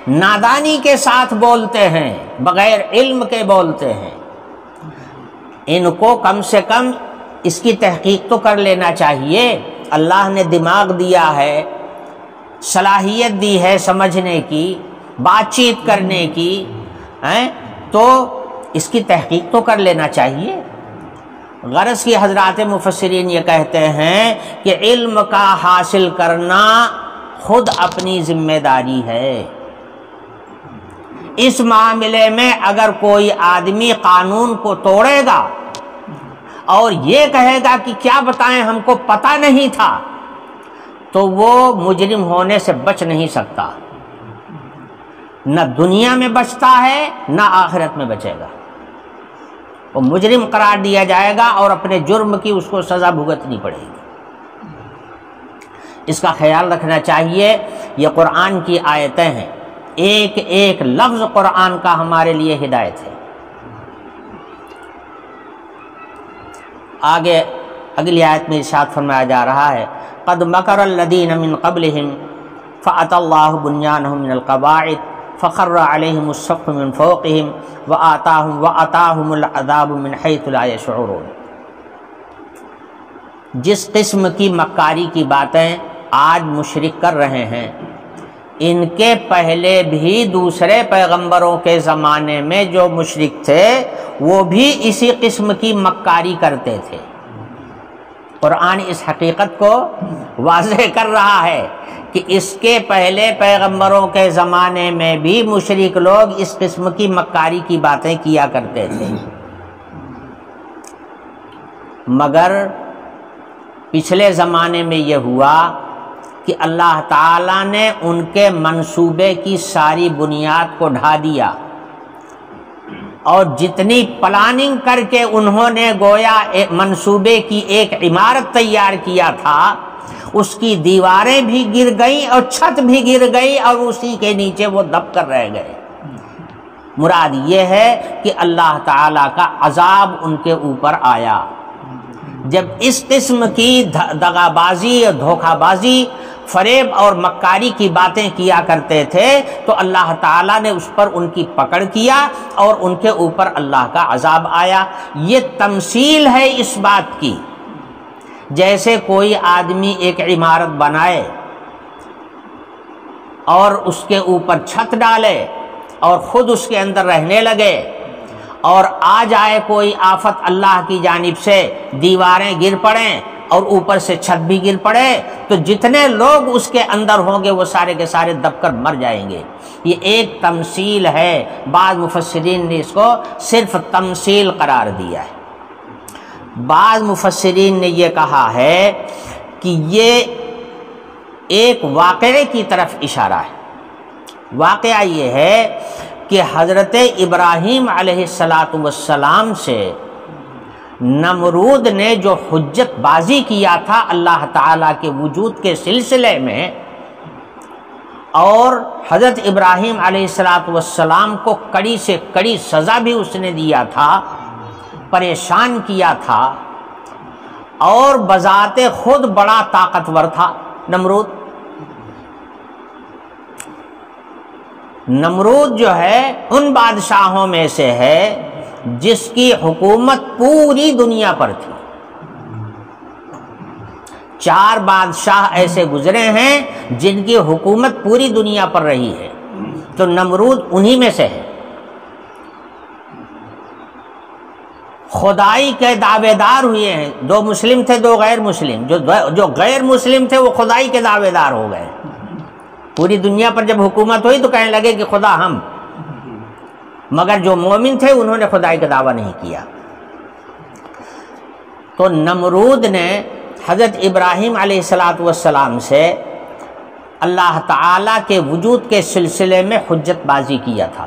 نادانی کے ساتھ بولتے ہیں، بغیر علم کے بولتے ہیں۔ ان کو کم سے کم اس کی تحقیق تو کر لینا چاہیے۔ اللہ نے دماغ دیا ہے، صلاحیت دی ہے سمجھنے کی، بات چیت کرنے کی، تو اس کی تحقیق تو کر لینا چاہیے۔ غرض کی حضرات مفسرین یہ کہتے ہیں کہ علم کا حاصل کرنا خود اپنی ذمہ داری ہے۔ اس معاملے میں اگر کوئی آدمی قانون کو توڑے گا اور یہ کہے گا کہ کیا بتائیں ہم کو پتہ نہیں تھا، تو وہ مجرم ہونے سے بچ نہیں سکتا، نہ دنیا میں بچتا ہے نہ آخرت میں بچے گا، وہ مجرم قرار دیا جائے گا اور اپنے جرم کی اس کو سزا بھگتنی پڑے گی۔ اس کا خیال رکھنا چاہیے۔ یہ قرآن کی آیتیں ہیں، ایک ایک لفظ قرآن کا ہمارے لیے ہدایت ہے۔ آگے اگلی آیت میں ارشاد فرمایا جا رہا ہے قد مکر الذین من قبلہم فأتی اللہ بنیانہم من القواعد فخر علیہم السقف من فوقہم وآتاہم العذاب من حیث لا یشعرون۔ جس قسم کی مکاری کی باتیں آج مشرک کر رہے ہیں، ان کے پہلے بھی دوسرے پیغمبروں کے زمانے میں جو مشرک تھے وہ بھی اسی قسم کی مکاری کرتے تھے۔ قرآن اس حقیقت کو واضح کر رہا ہے کہ اس کے پہلے پیغمبروں کے زمانے میں بھی مشرک لوگ اس قسم کی مکاری کی باتیں کیا کرتے تھے، مگر پچھلے زمانے میں یہ ہوا کہ اللہ تعالیٰ نے ان کے منصوبے کی ساری بنیاد کو ڈھا دیا، اور جتنی پلاننگ کر کے انہوں نے گویا منصوبے کی ایک عمارت تیار کیا تھا، اس کی دیواریں بھی گر گئیں اور چھت بھی گر گئی اور اسی کے نیچے وہ دب کر رہ گئے۔ مراد یہ ہے کہ اللہ تعالیٰ کا عذاب ان کے اوپر آیا۔ جب اس قسم کی دغا بازی، دھوکہ بازی، فریب اور مکاری کی باتیں کیا کرتے تھے تو اللہ تعالیٰ نے اس پر ان کی پکڑ کیا اور ان کے اوپر اللہ کا عذاب آیا۔ یہ تمثیل ہے اس بات کی، جیسے کوئی آدمی ایک عمارت بنائے اور اس کے اوپر چھت ڈالے اور خود اس کے اندر رہنے لگے، اور آ جائے کوئی آفت اللہ کی جانب سے، دیواریں گر پڑیں اور اوپر سے چھت بھی گر پڑے، تو جتنے لوگ اس کے اندر ہوں گے وہ سارے کے سارے دب کر مر جائیں گے۔ یہ ایک تمثیل ہے، بعض مفسرین نے اس کو صرف تمثیل قرار دیا ہے۔ بعض مفسرین نے یہ کہا ہے کہ یہ ایک واقعے کی طرف اشارہ ہے۔ واقعہ یہ ہے کہ حضرت ابراہیم علیہ السلام سے نمرود نے جو حجت بازی کیا تھا اللہ تعالیٰ کے وجود کے سلسلے میں، اور حضرت ابراہیم علیہ السلام کو کڑی سے کڑی سزا بھی اس نے دیا تھا، پریشان کیا تھا، اور بذات خود بڑا طاقتور تھا نمرود جو ہے ان بادشاہوں میں سے ہے جس کی حکومت پوری دنیا پر تھی۔ 4 بادشاہ ایسے گزرے ہیں جن کی حکومت پوری دنیا پر رہی ہے، تو نمرود انہی میں سے ہے۔ خدائی کے دعوے دار ہوئے ہیں، 2 مسلم تھے 2 غیر مسلم، جو غیر مسلم تھے وہ خدائی کے دعوے دار ہو گئے۔ پوری دنیا پر جب حکومت ہوئی تو کہنے لگے کہ خدا ہم، مگر جو مومن تھے انہوں نے خدائی کا دعویٰ نہیں کیا۔ تو نمرود نے حضرت ابراہیم علیہ السلام سے اللہ تعالیٰ کے وجود کے سلسلے میں حجت بازی کیا تھا۔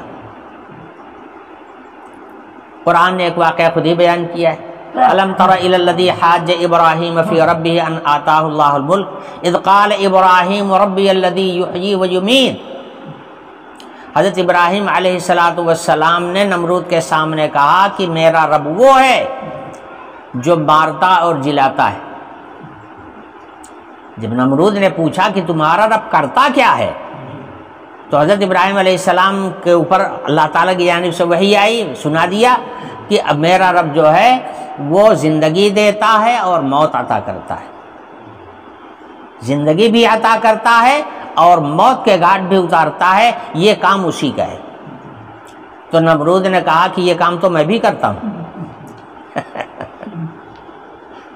قرآن نے ایک واقعہ خود ہی بیان کیا ہے، الم تر الی الذی حاج ابراہیم فی ربہ ان آتاہ اللہ الملک اذ قال ابراہیم ربی الذی یحیی ویمیت۔ حضرت ابراہیم علیہ السلام نے نمرود کے سامنے کہا کہ میرا رب وہ ہے جو مارتا اور جلاتا ہے۔ جب نمرود نے پوچھا کہ تمہارا رب کرتا کیا ہے، تو حضرت ابراہیم علیہ السلام کے اوپر اللہ تعالیٰ کی جانب سے وحی آئی، سنا دیا کہ اب میرا رب جو ہے وہ زندگی دیتا ہے اور موت عطا کرتا ہے، زندگی بھی عطا کرتا ہے اور موت کے گھاٹ بھی اتارتا ہے، یہ کام اسی کا ہے۔ تو نمرود نے کہا کہ یہ کام تو میں بھی کرتا ہوں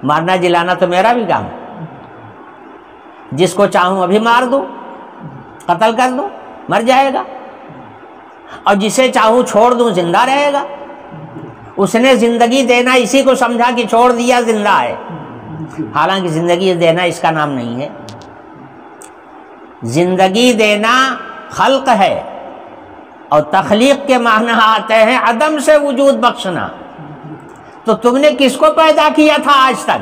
مارنا جلانا تو میرا بھی کام ہے، جس کو چاہوں ابھی مار دوں، قتل کر دوں، مر جائے گا، اور جسے چاہوں چھوڑ دوں زندہ رہے گا۔ اس نے زندگی دینا اسی کو سمجھا کہ چھوڑ دیا زندہ ہے، حالانکہ زندگی دینا اس کا نام نہیں ہے۔ زندگی دینا خلق ہے، اور تخلیق کے معنی آتے ہیں عدم سے وجود بخشنا۔ تو تم نے کس کو پیدا کیا تھا آج تک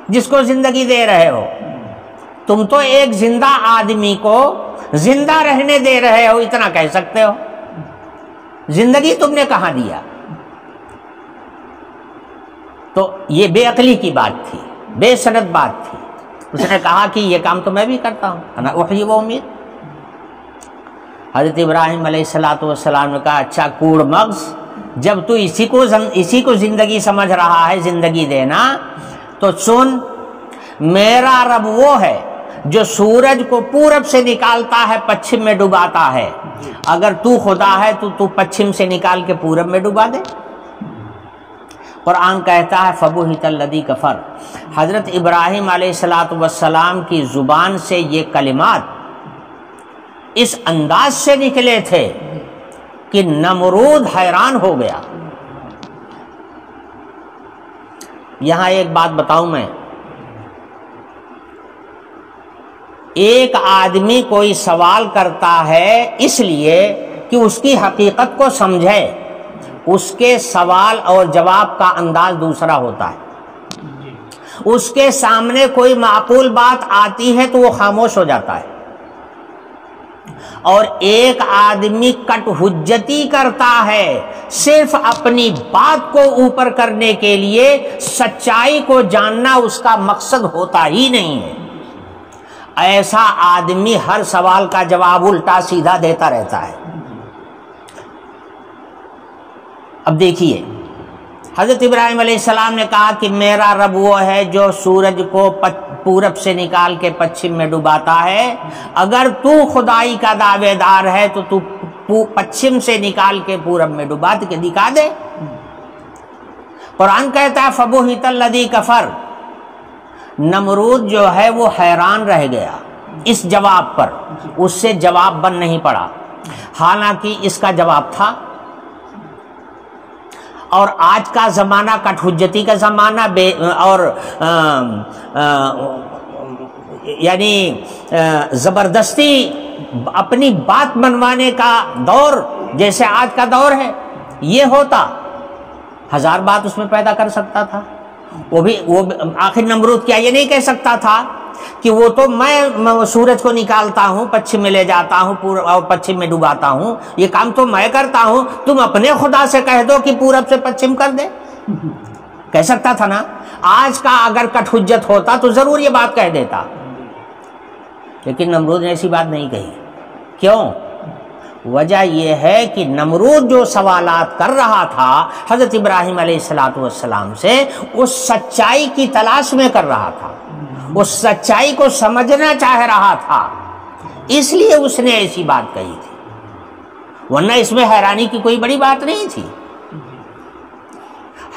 جس کو زندگی دے رہے ہو؟ تم تو ایک زندہ آدمی کو زندہ رہنے دے رہے ہو، اتنا کہہ سکتے ہو۔ زندگی تم نے کہاں دیا؟ تو یہ بے عقلی کی بات تھی، بے سند بات تھی۔ اس نے کہا کہ یہ کام تو میں بھی کرتا ہوں، انا احیی و امید۔ حضرت ابراہیم علیہ السلام نے کہا اچھا کوڑ مغز، جب تو اسی کو زندگی سمجھ رہا ہے، زندگی دینا، تو سن، میرا رب وہ ہے جو سورج کو پورب سے نکالتا ہے پچھم میں ڈباتا ہے۔ اگر تو خدا ہے تو پچھم سے نکال کے پورب میں ڈبا دے۔ قرآن کہتا ہے فَبُہِتَ الَّذِي كَفَرَ۔ حضرت ابراہیم علیہ السلام کی زبان سے یہ کلمات اس انداز سے نکلے تھے کہ نمرود حیران ہو گیا۔ یہاں ایک بات بتاؤں میں، ایک آدمی کوئی سوال کرتا ہے اس لیے کہ اس کی حقیقت کو سمجھے، اس کے سوال اور جواب کا انداز دوسرا ہوتا ہے۔ اس کے سامنے کوئی معقول بات آتی ہے تو وہ خاموش ہو جاتا ہے، اور ایک آدمی کٹ حجتی کرتا ہے صرف اپنی بات کو اوپر کرنے کے لیے، سچائی کو جاننا اس کا مقصد ہوتا ہی نہیں ہے۔ ایسا آدمی ہر سوال کا جواب الٹا سیدھا دیتا رہتا ہے۔ اب دیکھیے، حضرت ابراہیم علیہ السلام نے کہا کہ میرا رب وہ ہے جو سورج کو پورب سے نکال کے پچھم میں ڈباتا ہے۔ اگر تو خدائی کا دعوے دار ہے تو پچھم سے نکال کے پورب میں ڈبا کے دکھا دے۔ قرآن کہتا ہے فَبُہِتَ الَّذِي كَفَرَ۔ نمرود جو ہے وہ حیران رہ گیا اس جواب پر، اس سے جواب بن نہیں پڑا، حالانکہ اس کا جواب تھا۔ اور آج کا زمانہ کٹ حجتی کا زمانہ، اور یعنی زبردستی اپنی بات منوانے کا دور جیسے آج کا دور ہے، یہ ہوتا 1000 بات اس میں پیدا کر سکتا تھا۔ وہ آخر نمرود کیا یہ نہیں کہہ سکتا تھا کہ وہ تو میں سورج کو نکالتا ہوں، پچھم میں لے جاتا ہوں اور پچھم میں ڈباتا ہوں، یہ کام تو میں کرتا ہوں، تم اپنے خدا سے کہہ دو کہ پورب سے پچھم کر دے۔ کہہ سکتا تھا نا، آج کا اگر کٹ حجت ہوتا تو ضرور یہ بات کہہ دیتا، لیکن نمرود نے ایسی بات نہیں کہی۔ کیوں؟ وجہ یہ ہے کہ نمرود جو سوالات کر رہا تھا حضرت ابراہیم علیہ السلام سے، اس سچائی کی تلاش میں کر رہا تھا، اس سچائی کو سمجھنا چاہ رہا تھا، اس لیے اس نے ایسی بات کہی تھی، ورنہ اس میں حیرانی کی کوئی بڑی بات نہیں تھی۔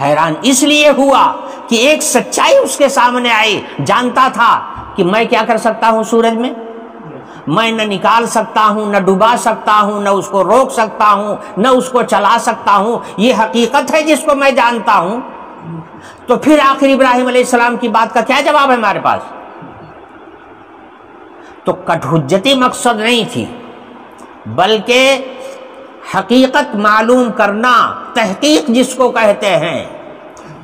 حیران اس لیے ہوا کہ ایک سچائی اس کے سامنے آئی، جانتا تھا کہ میں کیا کر سکتا ہوں سورج میں نہ نکال سکتا ہوں، نہ ڈبا سکتا ہوں، نہ اس کو روک سکتا ہوں، نہ اس کو چلا سکتا ہوں، یہ حقیقت ہے جس کو میں جانتا ہوں۔ تو پھر آخر ابراہیم علیہ السلام کی بات کا کیا جواب ہے ہمارے پاس؟ تو کٹ حجتی مقصد نہیں تھی، بلکہ حقیقت معلوم کرنا، تحقیق جس کو کہتے ہیں،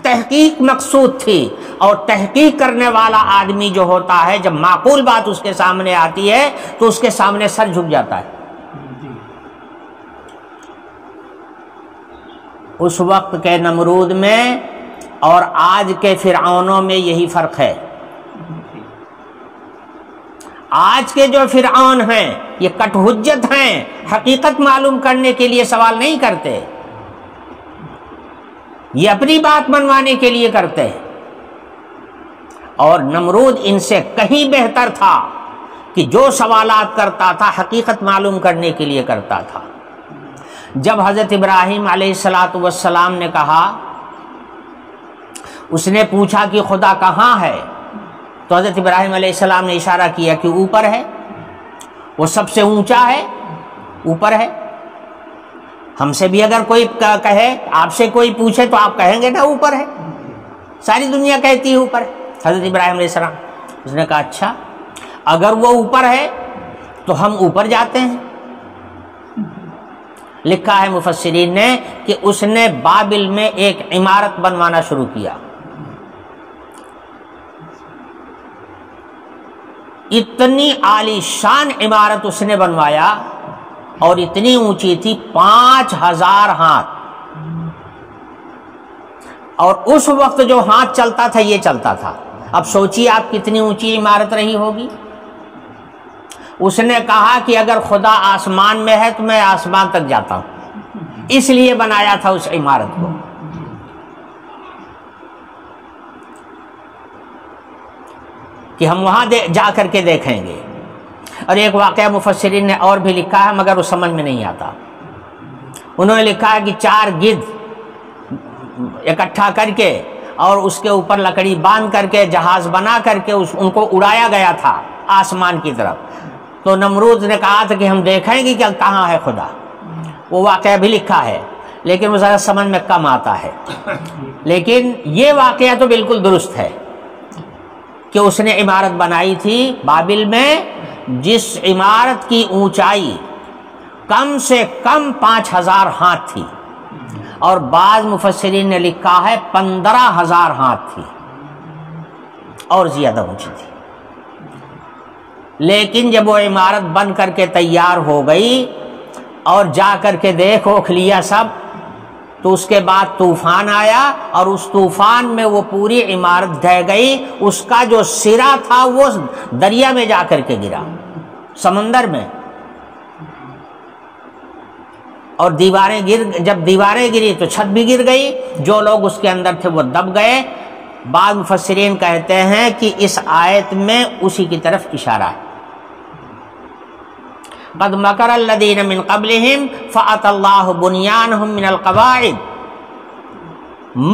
تحقیق مقصود تھی۔ اور تحقیق کرنے والا آدمی جو ہوتا ہے، جب معقول بات اس کے سامنے آتی ہے تو اس کے سامنے سر جھک جاتا ہے۔ اس وقت کے نمرود میں اور آج کے فرعونوں میں یہی فرق ہے۔ آج کے جو فرعون ہیں یہ کٹ حجت ہیں، حقیقت معلوم کرنے کے لیے سوال نہیں کرتے، یہ اپنی بات منوانے کے لیے کرتے ہیں۔ اور نمرود ان سے کہیں بہتر تھا کہ جو سوالات کرتا تھا حقیقت معلوم کرنے کے لیے کرتا تھا۔ جب حضرت ابراہیم علیہ السلام نے کہا، اس نے پوچھا کہ خدا کہاں ہے، تو حضرت ابراہیم علیہ السلام نے اشارہ کیا کہ اوپر ہے، وہ سب سے اونچا ہے، اوپر ہے۔ ہم سے بھی اگر کوئی کہے، آپ سے کوئی پوچھے تو آپ کہیں گے نا اوپر ہے، ساری دنیا کہتی ہے اوپر ہے۔ حضرت ابراہیم علیہ السلام اس نے کہا اچھا اگر وہ اوپر ہے تو ہم اوپر جاتے ہیں۔ لکھا ہے مفسرین نے کہ اس نے بابل میں ایک عمارت بنوانا شروع کیا، اتنی عالی شان عمارت اس نے بنوایا اور اتنی اونچی تھی 5000 ہاتھ، اور اس وقت جو ہاتھ چلتا تھا یہ چلتا تھا۔ اب سوچیے آپ کتنی اونچی عمارت رہی ہوگی۔ اس نے کہا کہ اگر خدا آسمان میں ہے تو میں آسمان تک جاتا ہوں، اس لیے بنایا تھا اس عمارت کو۔ کہ ہم وہاں جا کر کے دیکھیں گے۔ اور ایک واقعہ مفسرین نے اور بھی لکھا ہے مگر وہ سمجھ میں نہیں آتا۔ انہوں نے لکھا ہے کہ 4 گدھ اکٹھا کر کے اور اس کے اوپر لکڑی باندھ کر کے جہاز بنا کر کے ان کو اڑایا گیا تھا آسمان کی طرف۔ تو نمرود نے کہا تھا کہ ہم دیکھیں گے کہ کہاں ہے خدا۔ وہ واقعہ بھی لکھا ہے لیکن وہ ذرا سمجھ میں کم آتا ہے، لیکن یہ واقعہ تو بالکل درست ہے کہ اس نے عمارت بنائی تھی بابل میں، جس عمارت کی اونچائی کم سے کم 5000 ہاتھ تھی، اور بعض مفسرین نے لکھا ہے 15000 ہاتھ تھی، اور زیادہ اونچی تھی۔ لیکن جب وہ عمارت بن کر کے تیار ہو گئی اور جا کر کے دیکھ لیا سب، تو اس کے بعد طوفان آیا اور اس طوفان میں وہ پوری عمارت ڈھہ گئی۔ اس کا جو سرا تھا وہ دریا میں جا کر کے گرا، سمندر میں، اور جب دیواریں گری تو چھت بھی گر گئی، جو لوگ اس کے اندر تھے وہ دب گئے۔ بعض مفسرین کہتے ہیں کہ اس آیت میں اسی کی طرف اشارہ ہے۔ قد مکر الذین من قبلہم فأتی اللہ بنیانہم من القواعد،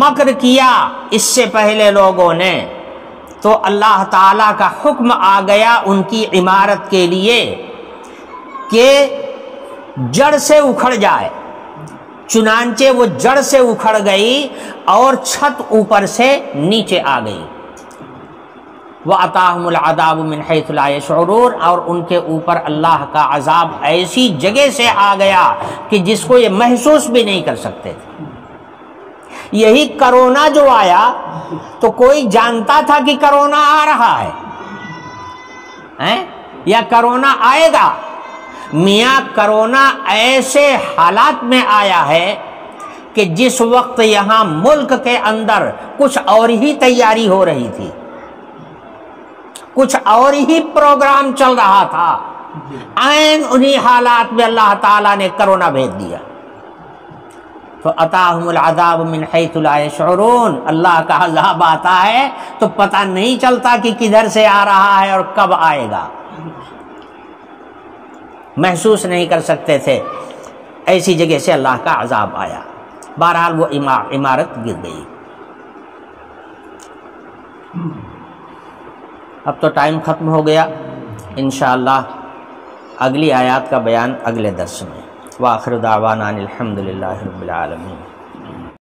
مکر کیا اس سے پہلے لوگوں نے تو اللہ تعالیٰ کا حکم آ گیا ان کی عمارت کے لیے کہ جڑ سے اکھڑ جائے، چنانچہ وہ جڑ سے اکھڑ گئی اور چھت اوپر سے نیچے آ گئی۔ وَأَتَاهُمُ الْعَذَابُ مِنْ حَيْثُ لَا يَشْعُرُونَ، اور ان کے اوپر اللہ کا عذاب ایسی جگہ سے آ گیا کہ جس کو یہ محسوس بھی نہیں کر سکتے تھے۔ یہی کرونا جو آیا تو کوئی جانتا تھا کہ کرونا آ رہا ہے، یا کرونا آئے گا؟ میاں کرونا ایسے حالات میں آیا ہے کہ جس وقت یہاں ملک کے اندر کچھ اور ہی تیاری ہو رہی تھی، کچھ اور ہی پروگرام چل رہا تھا، عین انہی حالات میں اللہ تعالیٰ نے کرونا بھیج دیا۔ فَأَتَاهُمُ الْعَذَابُ مِنْ حَيْثُ لَا يَشْعُرُونَ، اللہ کا عذاب آتا ہے تو پتہ نہیں چلتا کہ کدھر سے آ رہا ہے اور کب آئے گا، محسوس نہیں کر سکتے تھے، ایسی جگہ سے اللہ کا عذاب آیا۔ بہرحال وہ عمارت گر گئی۔ اب تو ٹائم ختم ہو گیا، انشاءاللہ اگلی آیات کا بیان اگلے درس میں۔ وآخر دعوانا الحمدللہ رب العالمین۔